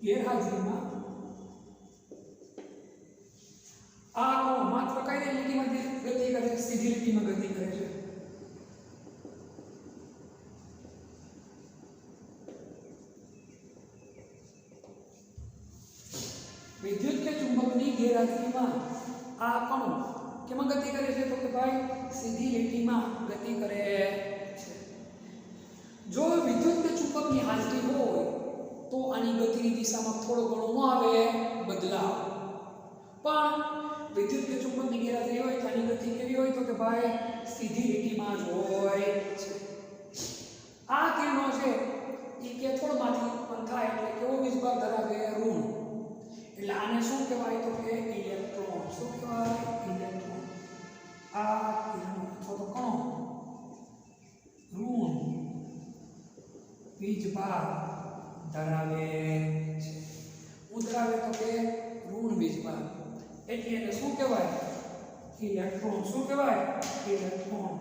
ગેરહાજરીમાં આ કણો માત્ર કઈ લીટીમાં ગતિ કરે? સીધી લીટીમાં ગતિ કરે છે. વિદ્યુત કે ચુંબકની ગેરહાજરીમાં આ કણો કેમાં ગતિ કરે છે? તો કે ભાઈ સીધી લીટીમાં ગતિ કરે છે. જો વિદ્યુત કે ચુંબકની હાજરી હોય તો આની ગતિની દિશામાં થોડો ઘણો આવે બદલાવ. પણ વિદ્યુત કે ચુંબકની ગેરહાજરી હોય તો આની ગતિ કેવી હોય? તો કે ભાઈ સીધી લીટીમાં જ હોય છે. આ કિરણો છે એ કેથોડમાંથી ઉત્પન્ન થાય એટલે કેવો વીજભાર ધરાવે? ઋણ. એટલે આને શું કહેવાય? તો કે ઇલેક્ટ્રોન. શું કહેવાય? ઇલેક્ટ્રોન. આ કિરણો અથવા તો કણો ઋણ વીજભાર ધરાવે છે. શું ધરાવે? તો કે ઋણ વીજભાર. એટલે એને શું કહેવાય? ઇલેક્ટ્રોન. શું કહેવાય? ઇલેક્ટ્રોન.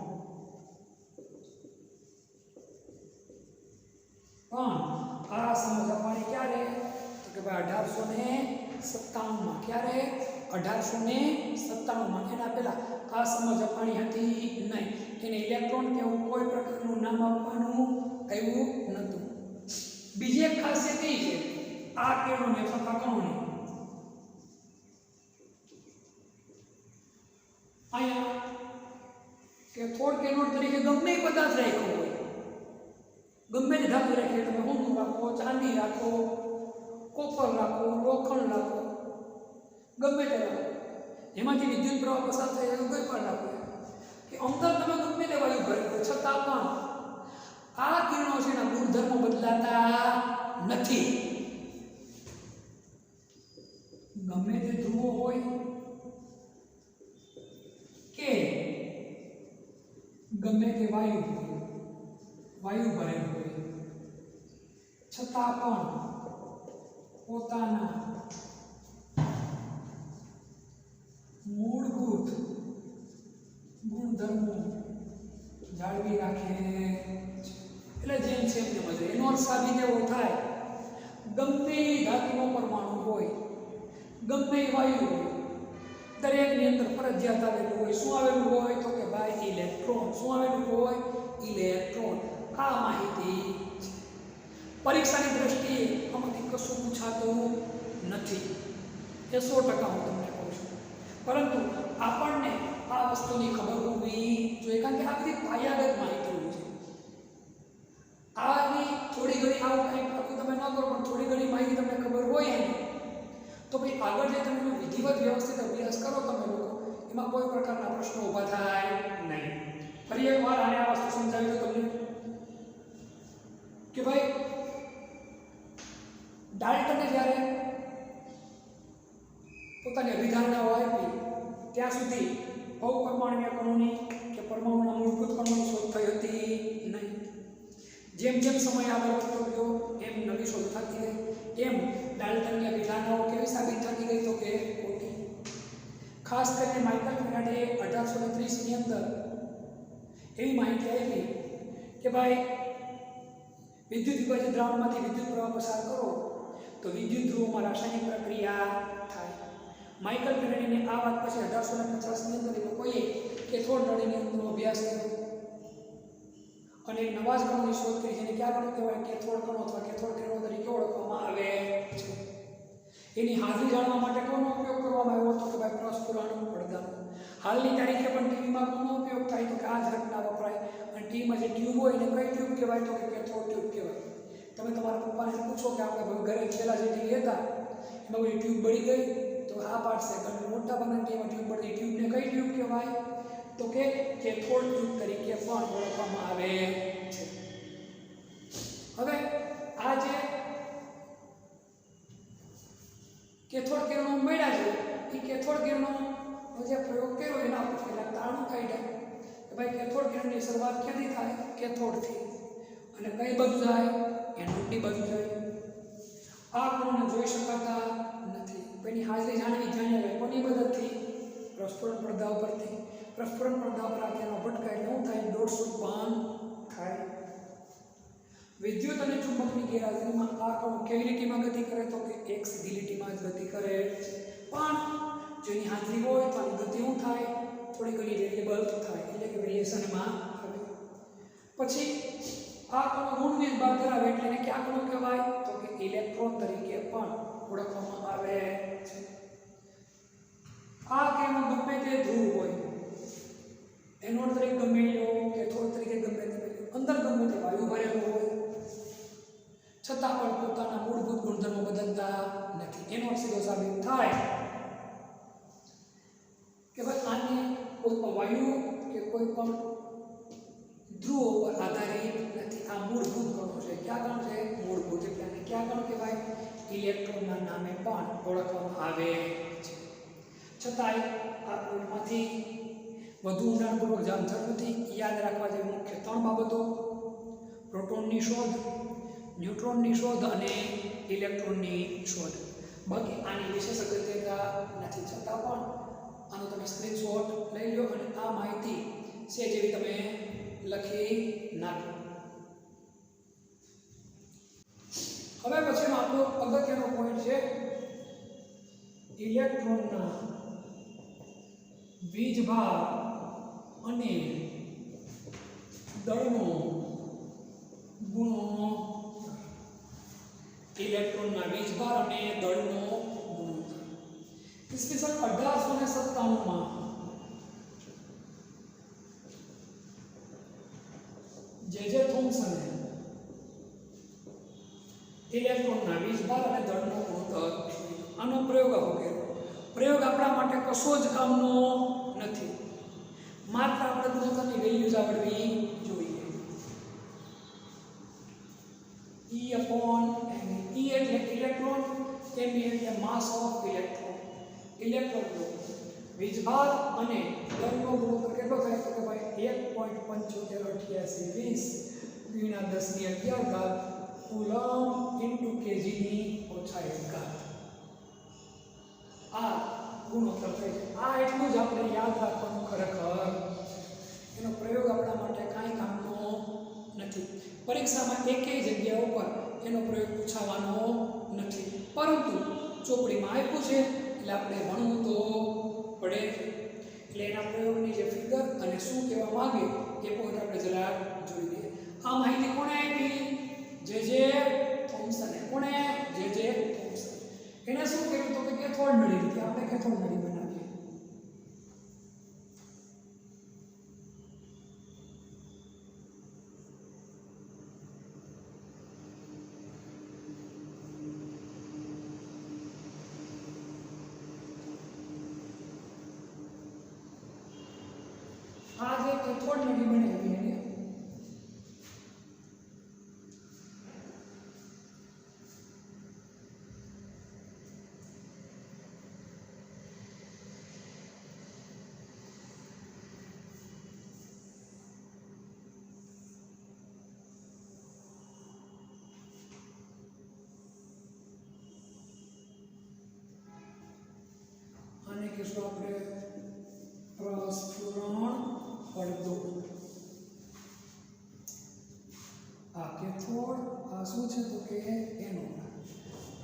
પણ આ સમજ આપવાની ક્યારે? તો કે ભાઈ 1857માં. ક્યારે? 1897માં. એના પહેલા આ સમજ અપાણી હતી નહીં. એને ઇલેક્ટ્રોન કે એવું કોઈ પ્રકારનું નામ આપવાનું આવ્યું નહોતું. બીજી એક ખાસિયત એ છે આ કિરણોને અથવા કણોને અહીંયા કેથોડ કિરણ તરીકે ગમે એ પદાર્થ રાખ્યો હોય, ગમે તે ધાતુ રાખીએ, તમે સોનું રાખો, ચાંદી રાખો, કોપર રાખો, લોખંડ રાખો, ગમે તે રાખો, એમાંથી વિદ્યુત પ્રવાહ પસાર થાય એવું કંઈ પણ રાખો કે અંદર તમે ગમે તે વાયુ ભરેલો છતાં પણ આ કિરણો છે એના ગુણધર્મો બદલાતા નથી. ગમે તે ધ્રુવો હોય કે ગમે તે વાયુ ભરેલું હોય છતાં પણ પોતાના મૂળભૂત ગુણધર્મો જાળવી રાખે છે. એટલે જેમ છે એમને બધે એનો અર્થ સાબિત એવો થાય, ગમે ધાતુનો પરમાણુ હોય, ગમે વાયુ હોય, દરેકની અંદર ફરજિયાત આવેલું હોય. શું આવેલું હોય તો કે ભાઈ ઇલેક્ટ્રોન. શું આવેલું હોય? ઇલેક્ટ્રોન. આ માહિતી પરીક્ષાની દ્રષ્ટિએ આમાંથી કશું પૂછાતું નથી, એ 100% હું તમને કહું છું. પરંતુ આપણને આ વસ્તુની ખબર હોવી જોઈએ, કારણ કે આ બધી પાયાગત માહિતી હોય છે. આની થોડી ઘણી આવું કંઈક આખું તમે ન કરો પણ થોડી ઘણી માહિતી તમને ખબર હોય એની, તો ભાઈ આગળ જે તમે વિધિવત વ્યવસ્થિત અભ્યાસ કરો તમે લોકો, એમાં કોઈ પ્રકારના પ્રશ્નો ઊભા થાય નહીં. ફરી એકવાર આને આ વસ્તુ સમજાવી દો તમને કે ભાઈ ડાલ્ટને જ્યારે પોતાની અભિધારણાઓ આપી ત્યાં સુધી અપરમાણ્વીય કણોની કે પરમાણુના મૂળભૂત કણોની શોધ થઈ હતી નહીં. જેમ જેમ સમય આગળ વધતો ગયો એમ નવી શોધ થતી ગઈ, એમ ડાલ્ટનની અભિધારણાઓ કેવી સાબિત થતી ગઈ તો કે ખોટી. ખાસ કરીને માઇકલ ફેરાડે 1830ની અંદર એવી માહિતી આપી કે ભાઈ વિદ્યુત વિભાજિત દ્રાવણમાંથી વિદ્યુત પ્રવાહ પસાર કરો તો વિદ્યુત ધ્રુવોમાં રાસાયણિક પ્રક્રિયા થાય. માઇકલ ફેરાડેને આ વાત પછી 1850ની અંદર એ લોકોએ કેથોડ નળીની અંદર અભ્યાસ કર્યો અને નવા જ કણોની શોધ કરી, જેને કયા કણો કહેવાય? કેથોડ કણો અથવા કેથોડ કિરણો તરીકે ઓળખવામાં આવે છે. એની હાજરી જાણવા માટે કોનો ઉપયોગ કરવામાં આવ્યો હતો કે ભાઈ પ્રસ્ફુરણ પડદાનો. હાલની તારીખે પણ ટીવીમાં કોનો ઉપયોગ થાય તો કે આ જ ઘટના વપરાય. અને ટીવીમાં જે ટ્યુબ હોય એને કઈ ટ્યુબ કહેવાય તો કે કેથોડ ટ્યુબ કહેવાય. તમે તમારા પપ્પાને પૂછો કે આપણે ઘરે પહેલાં જે ટીવી હતા એમાં બધી ટ્યુબ બળી ગઈ તો આ પાડશે, ઘણી મોટા ભાગના ટીવીમાં ટ્યુબ બળી. ટ્યુબને કઈ ટ્યુબ કહેવાય તો કે કેથોડ ટ્યુબ તરીકે પણ ઓળખવામાં આવે છે. હવે આ જે કેથોડ કિરણો મળ્યા છે એ કેથોડ કિરણોનો જે પ્રયોગ કર્યો એના ઉપર કેટલાક તારણો કાઢ્યા કે ભાઈ કેથોડ કિરણની શરૂઆત ક્યાંથી થાય? કેથોડથી. અને કઈ બાજુ જાય? એનોડની બાજુ જાય. આ કણોને જોઈ શકાતા નથી. એની હાજરી જાણ્યા કોની મદદથી? પ્રસ્ફુરણ પડદા ઉપરથી. પ્રસ્ફુરણ પડદા પર આનો ભટકાય એટલે શું થાય? દોષ ઉત્પન્ન થાય. વિદ્યુત અને ચુંબકની ગેરહાજરીમાં આ કણો કેવી લીટીમાં ગતિ કરે તો કે એક સીધી લીટીમાં જ ગતિ કરે. પણ જેની હાજરી હોય તો આની ગતિ શું થાય? થોડી ઘણી વેરિયેબલ થાય, એટલે કે વેરિએશનમાં આવે. પછી આ કણો ઋણ ભાગ ધરાવે એટલે એને કયા કણો કહેવાય તો કે ઇલેક્ટ્રોન તરીકે પણ ઓળખવામાં આવે છે. આ કિરણો ગમે તે ધ્રુવ હોય, એનોડ તરીકે ગમે લો, કેથોડ તરીકે ગમે તે અંદર ગમે તે વાયુ ભરેલો હોય છતાં પણ પોતાના મૂળભૂત ગુણધર્મો બદલતા નથી. એનો સીધો સાબિત થાય કે ભાઈ આને કોઈ પણ વાયુ કે કોઈ પણ ધ્રુવો પર આધારિત નથી. આ મૂળભૂત કણો છે. ક્યાં કણ છે? મૂળભૂત. એટલે આને ક્યાં કણ કહેવાય? ઇલેક્ટ્રોનના નામે પણ ઓળખવામાં આવે છે. છતાંય આ કોડમાંથી વધુ ઊંડાણપૂર્વક જાણતા નથી. યાદ રાખવા જેવી મુખ્ય 3 બાબતો: પ્રોટોનની શોધ, ન્યુટ્રોનની શોધ અને ઇલેક્ટ્રોનની શોધ. બાકી આની વિશેષ અગત્યતા નથી. છતાં પણ આનો તમે સ્ક્રીનશોટ લઈ લો અને આ માહિતી છે જેવી તમે લખી નાખો. હવે પછીનો આપણો અગત્યનો પોઈન્ટ છે ઇલેક્ટ્રોનના વીજભાર અને દળનો ગુણોત્તર. ઇલેક્ટ્રોનના વીજભાર અને દળનો ગુણોત્તર. ઈસવીસન 1897 જે થોમ્સને ઇલેક્ટ્રોનના વીજભાર અને દળનો ગુણોત્તર આનો પ્રયોગ આપો કર્યો. પ્રયોગ આપણા માટે કશો જ કામનો નથી, માત્ર આપણે ગુણોત્તરની વેલ્યુઝ આવડવી જોઈએ. E upon m. E એટલે ઇલેક્ટ્રોન, m એટલે માસ ઓફ ઇલેક્ટ્રોન. ઇલેક્ટ્રોનનો વીજભાર અને દળનો ગુણોત્તર કેટલો થાય તો કે ભાઈ 1.758820 ગુણ્યા 1011 કુલમ ઇન્ટુ કેજી - 1. આ ગુણોત્તર થાય છે. આ એટલું જ આપણે યાદ રાખવાનું ખરેખર. એનો પ્રયોગ આપણા માટે કાંઈ કામનો નથી. પરીક્ષામાં એકેય જગ્યા ઉપર એનો પ્રયોગ પૂછાવાનો નથી, પરંતુ ચોપડીમાં આપ્યું છે એટલે આપણે ભણવું તો પડે. એટલે એના પ્રયોગની જે ફિગર અને શું કહેવા માંગે એ પોઈન્ટ આપણે જરા જોઈ લઈએ. આ માહિતી કોણે આપી? જે થોમ્સને. કોણે? જે થોમ્સન. એને શું કહ્યું તો કે કેથોડ નળી રીતે આપણે કેથોડ નળી બનાવીએ. આ જે કેથોડ નળી બનાવી એને આને કહેશું આપણે પ્રસ્ફુરણ પડદો. આ કેથોડ, આ શું છે તો કે એનોડ.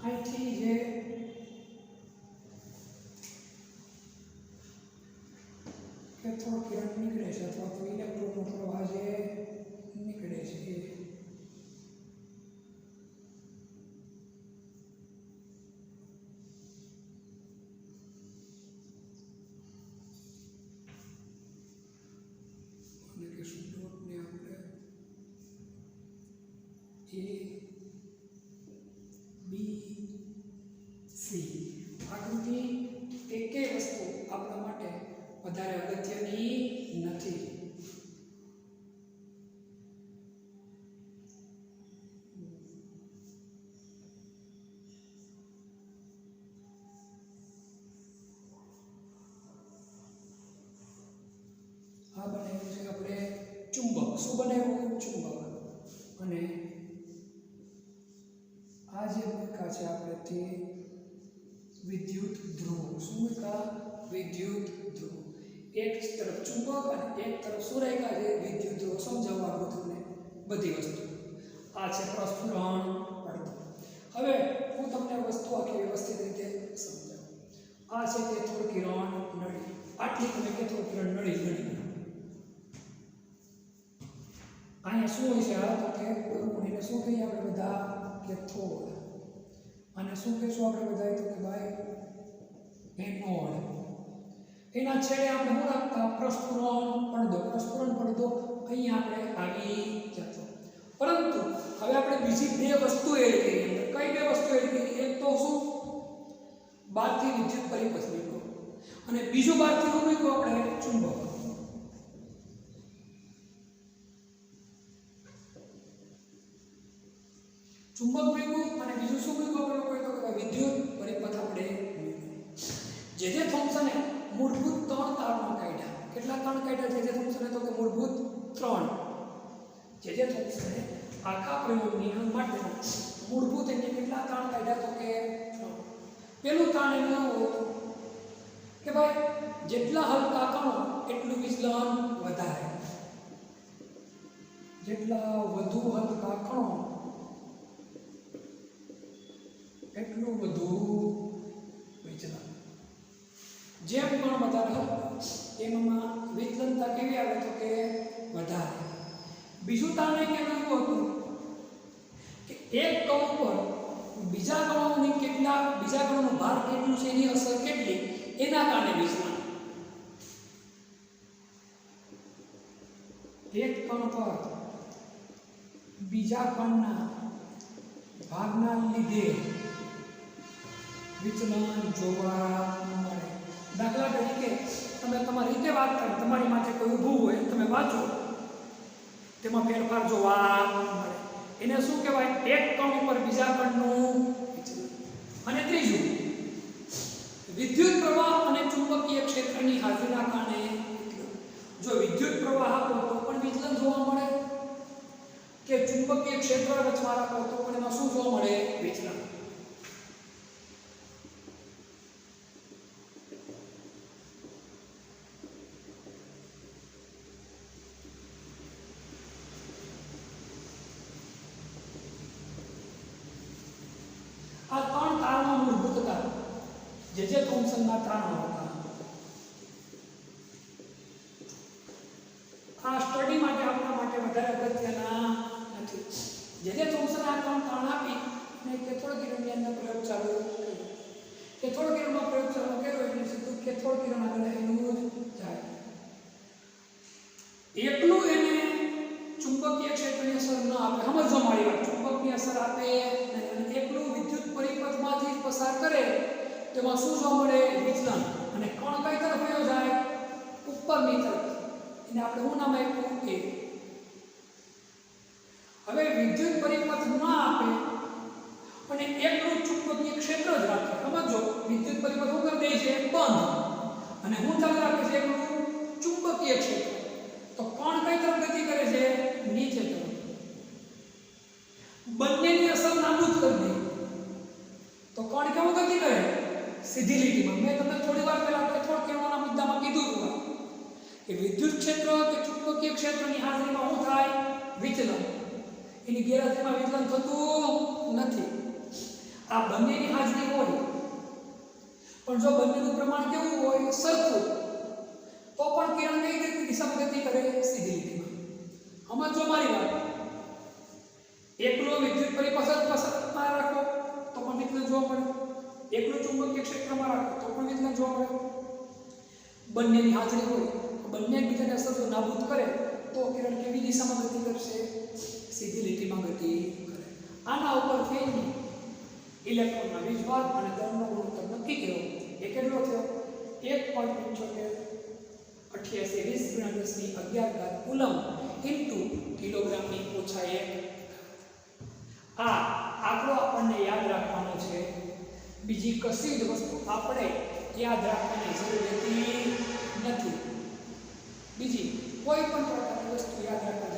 અહીંથી જે કેથોડ કિરણ નીકળે છે અથવા તો ઇલેક્ટ્રોનનો પ્રવાહ જે નીકળે છે એ ડોટને આપણે A B C. આકૃતિ એકેય વસ્તુ આપણા માટે વધારે અગત્યની નથી. આ બનાવ્યું છે આપણે ચુંબક. શું બનાવ્યું? ચુંબક. અને આ જે મૂકા છે આપણે તે વિદ્યુત ધ્રુવ. શું મૂકા? વિદ્યુત ધ્રુવ. એક તરફ ચુંબક અને એક તરફ શું રાખ્યા છે? વિદ્યુત ધ્રુવ. સમજાવવા આપ્યું તમને બધી વસ્તુ. આ છે પ્રસ્ફુરણ પડદો. હવે હું તમને વસ્તુ આખી વ્યવસ્થિત રીતે સમજાવું. આ છે કેથોડ કિરણ નળી. આટલી તમે કેથોડ કિરણ નળી ગણી. અહીંયા શું હોય છે? આ તો કે એને શું કહીએ આપણે બધા? કેથોડ. અને શું કહીશું આપણે બધા? તો કે ભાઈ એનોડ. એના છેડે આપણે શું રાખતા? પ્રસ્ફુરણ પડદો. પ્રસ્ફુરણ પડદો અહીંયા આપણે આવી જતો. પરંતુ હવે આપણે બીજી બે વસ્તુ એડ કરી. કઈ બે વસ્તુ એડ કરી? એક તો શું? બહારથી વિદ્યુત પરિપથ મૂક્યો અને બીજું બહારથી શું મૂક્યું? આપણે ચુંબક. ચુંબક મૂક્યું અને બીજું શું મૂક્યું? આપણે કોઈ તો વિદ્યુત પરિપથ આપણે મૂક્યું. જે થોમ્સને મૂળભૂત 3 તારણો કાઢ્યા. કેટલા તારણ કાઢ્યા જે થોમ્સને? તો કે મૂળભૂત 3. જે થોમ્સને આખા પ્રયોગની માટે મૂળભૂત એને કેટલા તારણ કાઢ્યા? તો કે 3. પહેલું તારણ એવું હતું કે ભાઈ જેટલા હલકા કણો એટલું વિચલન વધારે. જેટલા વધુ હલકા કણો એટલું વધુ વિચલન. જેમ કણ વધારે હલકા એમાં વિચલનતા કેવી આવે તો કે વધારે. બીજું તારણ એ કહેવું હતું કે એક કણ પર બીજા કણોનો ભાર કેટલું છે એની અસર કેટલી એના કારણે વિચલન. એક કણ પર બીજા કણના ભારના લીધે વિચલન જોવા મળે. દાખલા તરીકે તમે તમારી રીતે વાત કરો, તમારી માથે કોઈ ઊભું હોય તમે વાંચો, તેમાં ફેરફાર જોવા મળે. એને શું કહેવાય? એક કણ ઉપર બીજા કણનું વિચલન. અને ત્રીજું, વિદ્યુત પ્રવાહ અને ચુંબકીય ક્ષેત્રની હાજરીના કારણે વિચલન. જો વિદ્યુત પ્રવાહ આપો તો પણ વિચલન જોવા મળે, કે ચુંબકીય ક્ષેત્ર રચવા રાખો તો પણ એમાં શું જોવા મળે? વિચલન. આ ત્રણ તારણો મૂળભૂત હતા જે થોમ્સનના તારણો હતા. આ સ્ટડી માટે આપણા માટે વધારે અગત્યના નથી. જે થોમ્સન આ ત્રણ તારણ આપી અને કેથોડ કિરણની અંદર પ્રયોગ ચાલુ કર્યો. કેથોડ કિરણમાં પ્રયોગ ચાલુ કર્યો એટલે સીધું કેથોડ કિરણ આગળ એનું જાય. એકલું એને ચુંબકીય ક્ષેત્રની અસર ન આપે. સમજો મારી વાત, ચુંબકની અસર આપે અને એકલું વિદ્યુત પરિપથમાંથી પસાર કરે તેમાં શું જોવા મળે? વિચલન. અને કણ કઈ તરફ વયો જાય? ઉપરની તરફ. એને આપણે શું નામ આપ્યું? A. હવે વિદ્યુત પરિપથ ન આપે અને એકલું ચુંબકીય ક્ષેત્ર જ રાખે. સમજો, વિદ્યુત પરિપથ શું કરી દે છે? બંધ. અને શું ચાલુ રાખે છે? એકલું ચુંબકીય ક્ષેત્ર. તો કણ કઈ તરફ ગતિ કરે છે? નીચે તરફ. બંનેની અસર નાબૂદ કરી દે તો કણ કેવું ગતિ કરે? સીધી લીટીમાં. મેં તમને થોડી વાર પહેલા કેથોડ કિરણોના મુદ્દામાં કીધું હતું કે વિદ્યુત ક્ષેત્ર કે ચુંબકીય ક્ષેત્રની હાજરીમાં શું થાય? વિચલન. એની ગેરહાજરીમાં વિચલન થતું નથી. આ બંનેની હાજરી હોય પણ જો બંનેનું પ્રમાણ કેવું હોય? સરખું, તો પણ કિરણ કઈ દિશામાં ગતિ કરે? સીધી લીટીમાં. સમજો મારી વાત. એકલો વિદ્યુત પરિપથ પસાર રાખો તો પણ વિચલન જોવા મળે. એકલું ચુંબકીય ક્ષેત્રમાં રાખો તો પણ વિચલન જોવા મળે. બંનેની હાજરી હોય, બંને એકબીજાને અસર નાબૂદ કરે તો કિરણ કેવી દિશામાં ગતિ કરશે? સીધી લીટીમાં ગતિ કરે. આના ઉપરથી ઇલેક્ટ્રોનના વીજભાર અને દળનો ગુણોત્તર નક્કી કર્યો. એ કેટલો થયો? 1.88 કુલમ ઇન્ટુ કિલોગ્રામની ઓછા 1. આ આંકડો આપણને યાદ રાખવાનો છે. બીજી કશી જ વસ્તુ આપણે યાદ રાખવાની જરૂર નથી. બીજી કોઈ પણ પ્રકારની વસ્તુ યાદ રાખવાની